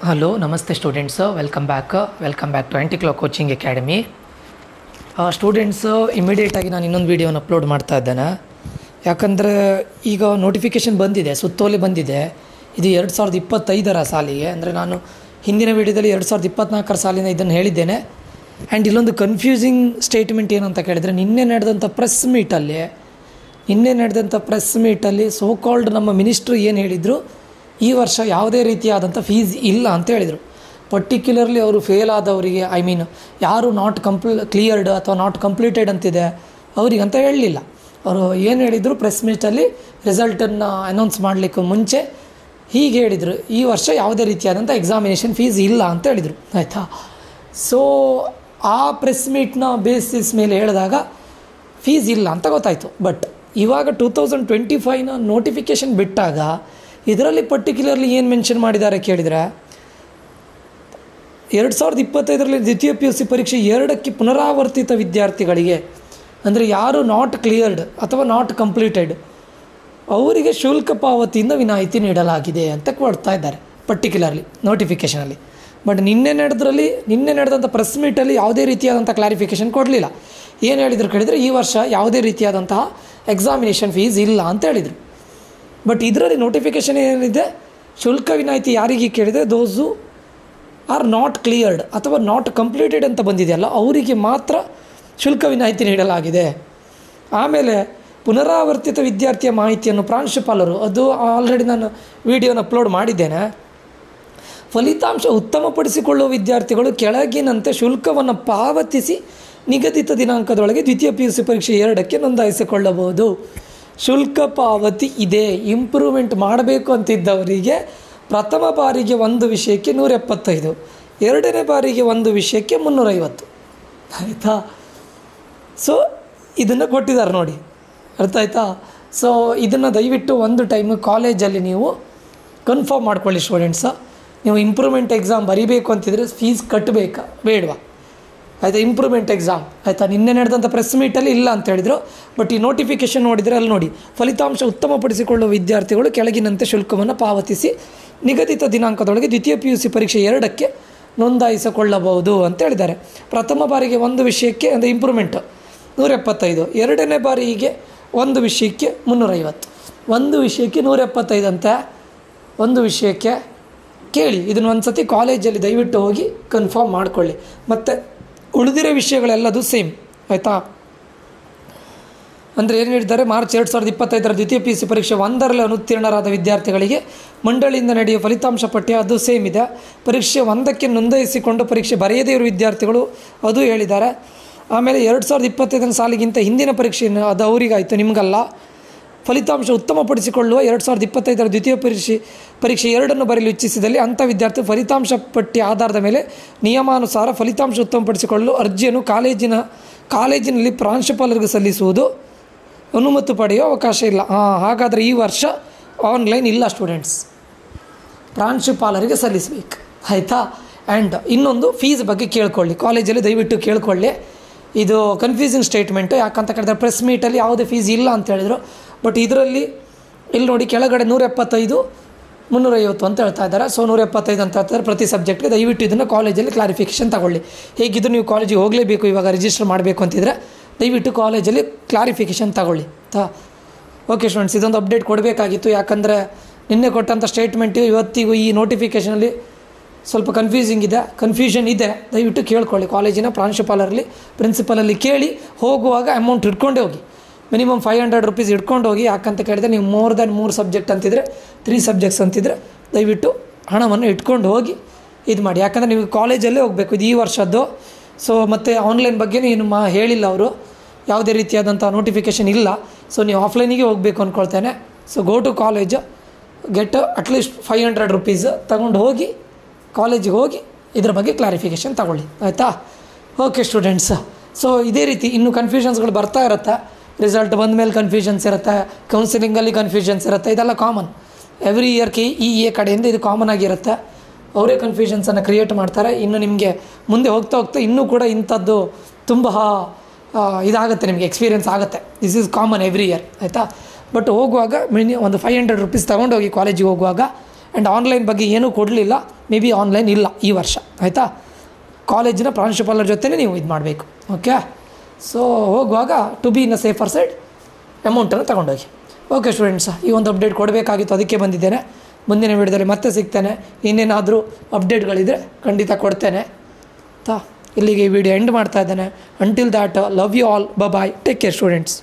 Hello ನಮಸ್ತೆ students, welcome back to anti clock coaching academy. Students, ಇಮಿಡಿಯೇಟಾಗಿ ನಾನು ಇನ್ನೊಂದು ವೀಡಿಯೋನ ಅಪ್ಲೋಡ್ ಮಾಡ್ತಾ ಇದ್ದೇನೆ. ಯಾಕಂದರೆ ಈಗ ನೋಟಿಫಿಕೇಷನ್ ಬಂದಿದೆ, ಸುತ್ತೋಲೆ ಬಂದಿದೆ. ಇದು 2025ರ ಸಾಲಿಗೆ. ಅಂದರೆ ನಾನು ಹಿಂದಿನ ವೀಡಿಯೋದಲ್ಲಿ 2024ರ ಸಾಲಿನ ಇದನ್ನು ಹೇಳಿದ್ದೇನೆ. ಆ್ಯಂಡ್ ಇಲ್ಲೊಂದು ಕನ್ಫ್ಯೂಸಿಂಗ್ ಸ್ಟೇಟ್ಮೆಂಟ್ ಏನಂತ ಕೇಳಿದರೆ, ನಿನ್ನೆ ನಡೆದಂಥ ಪ್ರೆಸ್ ಮೀಟಲ್ಲಿ ಸೋ ಕಾಲ್ಡ್ ನಮ್ಮ ಮಿನಿಸ್ಟ್ರು ಏನು ಹೇಳಿದರು, ಈ ವರ್ಷ ಯಾವುದೇ ರೀತಿಯಾದಂಥ ಫೀಸ್ ಇಲ್ಲ ಅಂತ ಹೇಳಿದರು. ಪರ್ಟಿಕ್ಯುಲರ್ಲಿ ಅವರು ಫೇಲ್ ಆದವರಿಗೆ, ಯಾರು ನಾಟ್ ಕ್ಲಿಯರ್ಡ್ ಅಥವಾ ನಾಟ್ ಕಂಪ್ಲೀಟೆಡ್ ಅಂತಿದೆ ಅವರಿಗಂತ ಹೇಳಲಿಲ್ಲ. ಅವರು ಏನು ಹೇಳಿದರು, ಪ್ರೆಸ್ ಮೀಟಲ್ಲಿ ರಿಸಲ್ಟನ್ನು ಅನೌನ್ಸ್ ಮಾಡಲಿಕ್ಕೆ ಮುಂಚೆ ಹೀಗೆ ಹೇಳಿದರು, ಈ ವರ್ಷ ಯಾವುದೇ ರೀತಿಯಾದಂಥ ಎಕ್ಸಾಮಿನೇಷನ್ ಫೀಸ್ ಇಲ್ಲ ಅಂತ ಹೇಳಿದರು. ಆಯಿತಾ? ಸೊ ಆ ಪ್ರೆಸ್ ಮೀಟ್ನ ಬೇಸಿಸ್ ಮೇಲೆ ಹೇಳಿದಾಗ ಫೀಸ್ ಇಲ್ಲ ಅಂತ ಗೊತ್ತಾಯಿತು. ಬಟ್ ಇವಾಗ 2025ನ ನೋಟಿಫಿಕೇಷನ್ ಬಿಟ್ಟಾಗ ಇದರಲ್ಲಿ ಪರ್ಟಿಕ್ಯುಲರ್ಲಿ ಏನು ಮೆನ್ಷನ್ ಮಾಡಿದ್ದಾರೆ ಕೇಳಿದರೆ, 2025ರಲ್ಲಿ ದ್ವಿತೀಯ PUC ಪರೀಕ್ಷೆ 2ಕ್ಕೆ ಪುನರಾವರ್ತಿತ ವಿದ್ಯಾರ್ಥಿಗಳಿಗೆ, ಅಂದರೆ ಯಾರು ನಾಟ್ ಕ್ಲಿಯರ್ಡ್ ಅಥವಾ ನಾಟ್ ಕಂಪ್ಲೀಟೆಡ್ ಅವರಿಗೆ ಶುಲ್ಕ ಪಾವತಿಯಿಂದ ವಿನಾಯಿತಿ ನೀಡಲಾಗಿದೆ ಅಂತ ಕೊಡ್ತಾ ಇದ್ದಾರೆ ಪರ್ಟಿಕ್ಯುಲರ್ಲಿ ನೋಟಿಫಿಕೇಷನಲ್ಲಿ. ಬಟ್ ನಿನ್ನೆ ನಡೆದಂಥ ಪ್ರೆಸ್ ಮೀಟಲ್ಲಿ ಯಾವುದೇ ರೀತಿಯಾದಂಥ ಕ್ಲಾರಿಫಿಕೇಷನ್ ಕೊಡಲಿಲ್ಲ. ಏನು ಹೇಳಿದ್ರು ಕೇಳಿದರೆ, ಈ ವರ್ಷ ಯಾವುದೇ ರೀತಿಯಾದಂತಹ ಎಕ್ಸಾಮಿನೇಷನ್ ಫೀಸ್ ಇಲ್ಲ ಅಂತ ಹೇಳಿದರು. ಬಟ್ ಇದರಲ್ಲಿ ನೋಟಿಫಿಕೇಷನ್ ಏನಿದೆ, ಶುಲ್ಕ ವಿನಾಯಿತಿ ಯಾರಿಗೆ ಕೇಳಿದರೆ, ದೋಸು ಆರ್ ನಾಟ್ ಕ್ಲಿಯರ್ಡ್ ಅಥವಾ ನಾಟ್ ಕಂಪ್ಲೀಟೆಡ್ ಅಂತ ಬಂದಿದೆಯಲ್ಲ ಅವರಿಗೆ ಮಾತ್ರ ಶುಲ್ಕ ವಿನಾಯಿತಿ ನೀಡಲಾಗಿದೆ. ಆಮೇಲೆ ಪುನರಾವರ್ತಿತ ವಿದ್ಯಾರ್ಥಿಯ ಮಾಹಿತಿಯನ್ನು ಪ್ರಾಂಶುಪಾಲರು, ಅದು ಆಲ್ರೆಡಿ ನಾನು ವಿಡಿಯೋನ ಅಪ್ಲೋಡ್ ಮಾಡಿದ್ದೇನೆ, ಫಲಿತಾಂಶ ಉತ್ತಮಪಡಿಸಿಕೊಳ್ಳುವ ವಿದ್ಯಾರ್ಥಿಗಳು ಕೆಳಗಿನಂತೆ ಶುಲ್ಕವನ್ನು ಪಾವತಿಸಿ ನಿಗದಿತ ದಿನಾಂಕದೊಳಗೆ ದ್ವಿತೀಯ PUC ಪರೀಕ್ಷೆ 2ಕ್ಕೆ ನೋಂದಾಯಿಸಿಕೊಳ್ಳಬಹುದು. ಶುಲ್ಕ ಪಾವತಿ ಇದೆ. ಇಂಪ್ರೂವ್ಮೆಂಟ್ ಮಾಡಬೇಕು ಅಂತಿದ್ದವರಿಗೆ ಪ್ರಥಮ ಬಾರಿಗೆ ಒಂದು ವಿಷಯಕ್ಕೆ 175, ಎರಡನೇ ಬಾರಿಗೆ ಒಂದು ವಿಷಯಕ್ಕೆ 350. ಆಯಿತಾ? ಸೊ ಇದನ್ನು ಕೊಟ್ಟಿದ್ದಾರೆ ನೋಡಿ, ಅರ್ಥ ಆಯಿತಾ? ಸೊ ಇದನ್ನು ದಯವಿಟ್ಟು ಒಂದು ಟೈಮು ಕಾಲೇಜಲ್ಲಿ ನೀವು ಕನ್ಫರ್ಮ್ ಮಾಡ್ಕೊಳ್ಳಿ ಸ್ಟೂಡೆಂಟ್ಸ. ನೀವು ಇಂಪ್ರೂವ್ಮೆಂಟ್ ಎಕ್ಸಾಮ್ ಬರೀಬೇಕು ಅಂತಿದ್ರೆ ಫೀಸ್ ಕಟ್ಟಬೇಕಾ ಬೇಡವಾ? ಆಯಿತಾ? ಇಂಪ್ರೂವ್ಮೆಂಟ್ ಎಕ್ಸಾಮ್ ಆಯಿತಾ? ನಿನ್ನೆ ನಡೆದಂಥ ಪ್ರೆಸ್ ಮೀಟಲ್ಲಿ ಇಲ್ಲ ಅಂತ ಹೇಳಿದರು. ಬಟ್ ಈ ನೋಟಿಫಿಕೇಷನ್ ನೋಡಿದರೆ ಅಲ್ಲಿ ನೋಡಿ, ಫಲಿತಾಂಶ ಉತ್ತಮಪಡಿಸಿಕೊಳ್ಳುವ ವಿದ್ಯಾರ್ಥಿಗಳು ಕೆಳಗಿನಂತೆ ಶುಲ್ಕವನ್ನು ಪಾವತಿಸಿ ನಿಗದಿತ ದಿನಾಂಕದೊಳಗೆ ದ್ವಿತೀಯ PUC ಪರೀಕ್ಷೆ 2ಕ್ಕೆ ನೋಂದಾಯಿಸಿಕೊಳ್ಳಬಹುದು ಅಂತ ಹೇಳಿದ್ದಾರೆ. ಪ್ರಥಮ ಬಾರಿಗೆ ಒಂದು ವಿಷಯಕ್ಕೆ ಅಂದರೆ ಇಂಪ್ರೂವ್ಮೆಂಟ್ 175, ಎರಡನೇ ಬಾರಿಗೆ ಒಂದು ವಿಷಯಕ್ಕೆ 350, ಒಂದು ವಿಷಯಕ್ಕೆ 175 ಅಂತ. ಒಂದು ವಿಷಯಕ್ಕೆ ಕೇಳಿ, ಇದನ್ನು ಒಂದು ಸತಿ ಕಾಲೇಜಲ್ಲಿ ದಯವಿಟ್ಟು ಹೋಗಿ ಕನ್ಫರ್ಮ್ ಮಾಡಿಕೊಳ್ಳಿ. ಮತ್ತು ಉಳಿದಿರೋ ವಿಷಯಗಳೆಲ್ಲದು ಸೇಮ್. ಆಯಿತಾ? ಅಂದರೆ ಏನು ಹೇಳಿದ್ದಾರೆ, ಮಾರ್ಚ್ 2025ರ ದ್ವಿತೀಯ PUC ಪರೀಕ್ಷೆ 1ರಲ್ಲಿ ಅನುತ್ತೀರ್ಣರಾದ ವಿದ್ಯಾರ್ಥಿಗಳಿಗೆ ಮಂಡಳಿಯಿಂದ ನಡೆಯುವ ಫಲಿತಾಂಶ ಪಠ್ಯ ಅದು ಸೇಮ್ ಇದೆ. ಪರೀಕ್ಷೆ 1ಕ್ಕೆ ನೋಂದಾಯಿಸಿಕೊಂಡು ಪರೀಕ್ಷೆ ಬರೆಯದೇ ಇರುವ ವಿದ್ಯಾರ್ಥಿಗಳು ಅದು ಹೇಳಿದ್ದಾರೆ. ಆಮೇಲೆ 2025ರ ಸಾಲಿಗಿಂತ ಹಿಂದಿನ ಪರೀಕ್ಷೆ ಅದು ಅವರಿಗಾಯಿತು, ನಿಮಗಲ್ಲ. ಫಲಿತಾಂಶ ಉತ್ತಮಪಡಿಸಿಕೊಳ್ಳುವ 2025ರ ದ್ವಿತೀಯ ಪರೀಕ್ಷೆ 2ನ್ನು ಬರೆಯಲು ಇಚ್ಛಿಸಿದಲ್ಲಿ ಅಂಥ ವಿದ್ಯಾರ್ಥಿ ಫಲಿತಾಂಶ ಪಟ್ಟಿ ಆಧಾರದ ಮೇಲೆ ನಿಯಮಾನುಸಾರ ಫಲಿತಾಂಶ ಉತ್ತಮಪಡಿಸಿಕೊಳ್ಳಲು ಅರ್ಜಿಯನ್ನು ಕಾಲೇಜಿನಲ್ಲಿ ಪ್ರಾಂಶುಪಾಲರಿಗೆ ಸಲ್ಲಿಸುವುದು, ಅನುಮತಿ ಪಡೆಯುವ ಅವಕಾಶ ಇಲ್ಲ. ಹಾಗಾದರೆ ಈ ವರ್ಷ ಆನ್ಲೈನ್ ಇಲ್ಲ ಸ್ಟೂಡೆಂಟ್ಸ್, ಪ್ರಾಂಶುಪಾಲರಿಗೆ ಸಲ್ಲಿಸಬೇಕು. ಆಯಿತಾ? ಆ್ಯಂಡ್ ಇನ್ನೊಂದು ಫೀಸ್ ಬಗ್ಗೆ ಕೇಳ್ಕೊಳ್ಳಿ, ಕಾಲೇಜಲ್ಲಿ ದಯವಿಟ್ಟು ಕೇಳ್ಕೊಳ್ಳಿ. ಇದು ಕನ್ಫ್ಯೂಸಿಂಗ್ ಸ್ಟೇಟ್ಮೆಂಟು. ಯಾಕಂತ ಕೇಳಿದ್ರೆ ಪ್ರೆಸ್ ಮೀಟಲ್ಲಿ ಯಾವುದೇ ಫೀಸ್ ಇಲ್ಲ ಅಂತ ಹೇಳಿದರು. ಬಟ್ ಇದರಲ್ಲಿ ಇಲ್ಲಿ ನೋಡಿ, ಕೆಳಗಡೆ 175, 350 ಅಂತ ಹೇಳ್ತಾ ಇದ್ದಾರೆ. ಸೊ 175 ಅಂತ ಹೇಳ್ತಾರೆ ಪ್ರತಿ ಸಬ್ಜೆಕ್ಟ್ಗೆ. ದಯವಿಟ್ಟು ಇದನ್ನು ಕಾಲೇಜಲ್ಲಿ ಕ್ಲಾರಿಫಿಕೇಷನ್ ತಗೊಳ್ಳಿ. ಹೇಗಿದ್ದು ನೀವು ಕಾಲೇಜಿಗೆ ಹೋಗಲೇಬೇಕು, ಇವಾಗ ರಿಜಿಸ್ಟರ್ ಮಾಡಬೇಕು ಅಂತಿದ್ರೆ ದಯವಿಟ್ಟು ಕಾಲೇಜಲ್ಲಿ ಕ್ಲಾರಿಫಿಕೇಷನ್ ತಗೊಳ್ಳಿ. ಓಕೆ ಸ್ಟೂಡೆಂಟ್ಸ್, ಇದೊಂದು ಅಪ್ಡೇಟ್ ಕೊಡಬೇಕಾಗಿತ್ತು. ಯಾಕಂದರೆ ನಿನ್ನೆ ಕೊಟ್ಟಂಥ ಸ್ಟೇಟ್ಮೆಂಟು ಇವತ್ತಿಗೂ ಈ ನೋಟಿಫಿಕೇಷನಲ್ಲಿ ಸ್ವಲ್ಪ ಕನ್ಫ್ಯೂಷನ್ ಇದೆ. ದಯವಿಟ್ಟು ಕೇಳ್ಕೊಳ್ಳಿ, ಕಾಲೇಜಿನ ಪ್ರಾಂಶುಪಾಲರಲ್ಲಿ ಪ್ರಿನ್ಸಿಪಲಲ್ಲಿ ಕೇಳಿ ಹೋಗುವಾಗ ಅಮೌಂಟ್ ಇಟ್ಕೊಂಡೇ ಹೋಗಿ. ಮಿನಿಮಮ್ 500 ರೂಪೀಸ್ ಇಟ್ಕೊಂಡು ಹೋಗಿ. ಯಾಕಂತ ಕೇಳಿದರೆ ನೀವು ಮೋರ್ ದ್ಯಾನ್ 3 ಸಬ್ಜೆಕ್ಟ್ ಅಂತಿದ್ರೆ, 3 ಸಬ್ಜೆಕ್ಟ್ಸ್ ಅಂತಿದ್ರೆ ದಯವಿಟ್ಟು ಹಣವನ್ನು ಇಟ್ಕೊಂಡು ಹೋಗಿ ಇದು ಮಾಡಿ. ಯಾಕಂದರೆ ನೀವು ಕಾಲೇಜಲ್ಲೇ ಹೋಗಬೇಕು, ಇದು ಈ ವರ್ಷದ್ದು. ಸೊ ಮತ್ತು ಆನ್ಲೈನ್ ಬಗ್ಗೆನೂ ಏನು ಹೇಳಿಲ್ಲ ಅವರು, ಯಾವುದೇ ರೀತಿಯಾದಂಥ ನೋಟಿಫಿಕೇಷನ್ ಇಲ್ಲ. ಸೊ ನೀವು ಆಫ್ಲೈನಿಗೆ ಹೋಗಬೇಕು ಅಂದ್ಕೊಳ್ತೇನೆ. So go to college, get at least 500 rupees ತಗೊಂಡು ಹೋಗಿ ಕಾಲೇಜಿಗೆ ಹೋಗಿ ಇದ್ರ ಬಗ್ಗೆ ಕ್ಲಾರಿಫಿಕೇಷನ್ ತಗೊಳ್ಳಿ. ಆಯಿತಾ? ಓಕೆ ಸ್ಟೂಡೆಂಟ್ಸ್, ಸೊ ಇದೇ ರೀತಿ ಇನ್ನೂ ಕನ್ಫ್ಯೂಷನ್ಸ್ಗಳು ಬರ್ತಾ ಇರುತ್ತೆ. ರಿಸಲ್ಟ್ ಬಂದ ಮೇಲೆ ಕನ್ಫ್ಯೂಷನ್ಸ್ ಇರುತ್ತೆ, ಕೌನ್ಸಿಲಿಂಗಲ್ಲಿ ಕನ್ಫ್ಯೂಷನ್ಸ್ ಇರುತ್ತೆ. ಇದೆಲ್ಲ ಕಾಮನ್, ಎವ್ರಿ ಇಯರ್ KEA ಕಡೆಯಿಂದ ಇದು ಕಾಮನ್ ಆಗಿರುತ್ತೆ. ಅವರೇ ಕನ್ಫ್ಯೂಷನ್ಸನ್ನು ಕ್ರಿಯೇಟ್ ಮಾಡ್ತಾರೆ. ಇನ್ನು ನಿಮಗೆ ಮುಂದೆ ಹೋಗ್ತಾ ಇನ್ನೂ ಕೂಡ ಇಂಥದ್ದು ತುಂಬ ಇದಾಗುತ್ತೆ, ನಿಮಗೆ ಎಕ್ಸ್ಪೀರಿಯೆನ್ಸ್ ಆಗುತ್ತೆ. This is common every year. ಆಯಿತಾ? ಬಟ್ ಹೋಗುವಾಗ ಒಂದು 500 ರೂಪೀಸ್ ತೊಗೊಂಡೋಗಿ ಕಾಲೇಜಿಗೆ ಹೋಗುವಾಗ. ಆ್ಯಂಡ್ ಆನ್ಲೈನ್ ಬಗ್ಗೆ ಏನೂ ಕೊಡಲಿಲ್ಲ, ಮೇ ಬಿ ಆನ್ಲೈನ್ ಇಲ್ಲ ಈ ವರ್ಷ, ಆಯಿತಾ. ಕಾಲೇಜಿನ ಪ್ರಾಂಶುಪಾಲರ ಜೊತೆನೇ ನೀವು ಇದು ಮಾಡಬೇಕು, ಓಕೆ. ಸೊ ಹೋಗುವಾಗ to be in a safer side ಅಮೌಂಟನ್ನು ತಗೊಂಡೋಗಿ. ಓಕೆ ಸ್ಟೂಡೆಂಟ್ಸ್, ಈ ಒಂದು ಅಪ್ಡೇಟ್ ಕೊಡಬೇಕಾಗಿತ್ತು, ಅದಕ್ಕೆ ಬಂದಿದ್ದೇನೆ. ಮುಂದಿನ ವಿಡಿಯೋದಲ್ಲಿ ಮತ್ತೆ ಸಿಗ್ತೇನೆ. ಇನ್ನೇನಾದರೂ ಅಪ್ಡೇಟ್ಗಳಿದ್ದರೆ ಖಂಡಿತ ಕೊಡ್ತೇನೆ ಆಯಿತಾ. ಇಲ್ಲಿಗೆ ಈ ವಿಡಿಯೋ ಎಂಡ್ ಮಾಡ್ತಾ ಇದ್ದೇನೆ. Until that, love you all, bye, take care students.